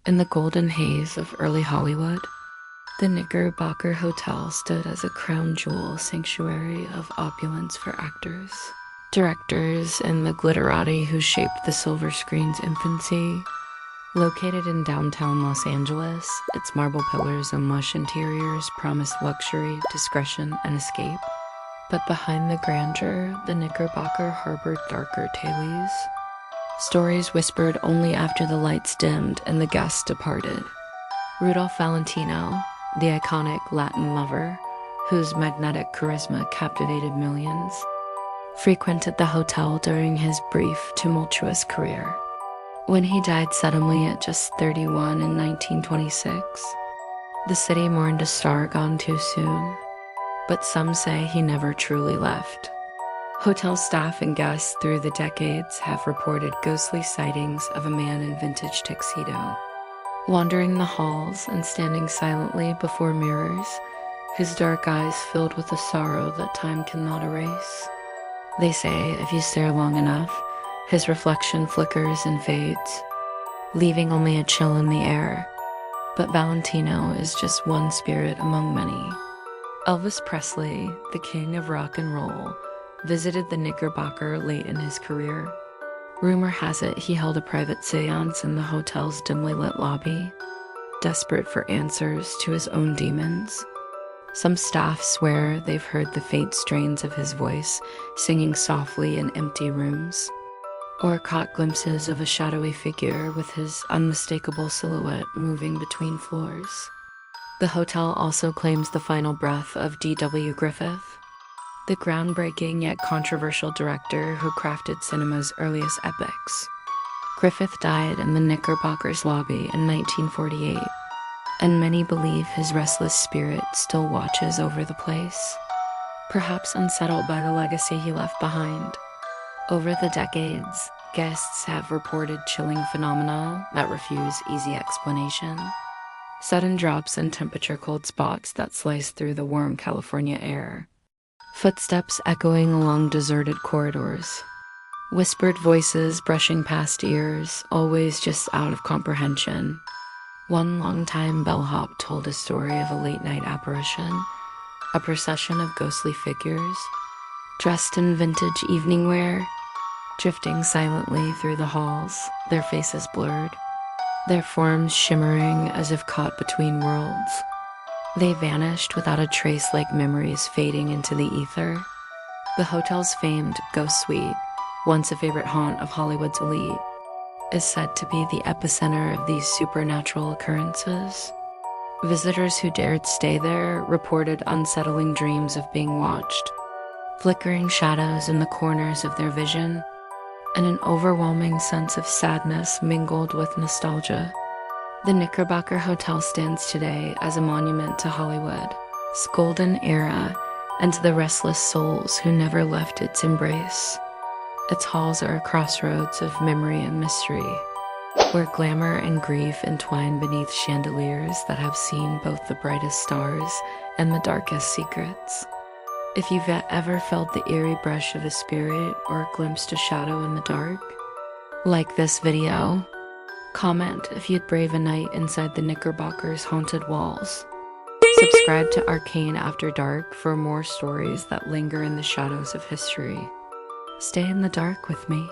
In the golden haze of early Hollywood, the Knickerbocker Hotel stood as a crown jewel sanctuary of opulence for actors, directors, and the glitterati who shaped the silver screen's infancy. Located in downtown Los Angeles, its marble pillars and lush interiors promised luxury, discretion, and escape. But behind the grandeur, the Knickerbocker harbored darker tales. Stories whispered only after the lights dimmed and the guests departed. Rudolph Valentino, the iconic Latin lover, whose magnetic charisma captivated millions, frequented the hotel during his brief, tumultuous career. When he died suddenly at just 31 in 1926, the city mourned a star gone too soon, but some say he never truly left. Hotel staff and guests through the decades have reported ghostly sightings of a man in vintage tuxedo, wandering the halls and standing silently before mirrors, his dark eyes filled with a sorrow that time cannot erase. They say if you stare long enough, his reflection flickers and fades, leaving only a chill in the air. But Valentino is just one spirit among many. Elvis Presley, the king of rock and roll, visited the Knickerbocker late in his career. Rumor has it he held a private seance in the hotel's dimly lit lobby, desperate for answers to his own demons. Some staff swear they've heard the faint strains of his voice singing softly in empty rooms, or caught glimpses of a shadowy figure with his unmistakable silhouette moving between floors. The hotel also claims the final breath of D.W. Griffith, the groundbreaking yet controversial director who crafted cinema's earliest epics. Griffith died in the Knickerbocker's lobby in 1948, and many believe his restless spirit still watches over the place, perhaps unsettled by the legacy he left behind. Over the decades, guests have reported chilling phenomena that refuse easy explanation. Sudden drops in temperature, cold spots that slice through the warm California air. Footsteps echoing along deserted corridors. Whispered voices brushing past ears, always just out of comprehension. One longtime bellhop told a story of a late-night apparition, a procession of ghostly figures, dressed in vintage evening wear, drifting silently through the halls, their faces blurred, their forms shimmering as if caught between worlds. They vanished without a trace, like memories fading into the ether. The hotel's famed Ghost Suite, once a favorite haunt of Hollywood's elite, is said to be the epicenter of these supernatural occurrences. Visitors who dared stay there reported unsettling dreams of being watched, flickering shadows in the corners of their vision, and an overwhelming sense of sadness mingled with nostalgia. The Knickerbocker Hotel stands today as a monument to Hollywood's golden era and to the restless souls who never left its embrace. Its halls are a crossroads of memory and mystery, where glamour and grief entwine beneath chandeliers that have seen both the brightest stars and the darkest secrets. If you've ever felt the eerie brush of a spirit or glimpsed a shadow in the dark, like this video. Comment if you'd brave a night inside the Knickerbocker's haunted walls. Subscribe to Arcane After Dark for more stories that linger in the shadows of history. Stay in the dark with me.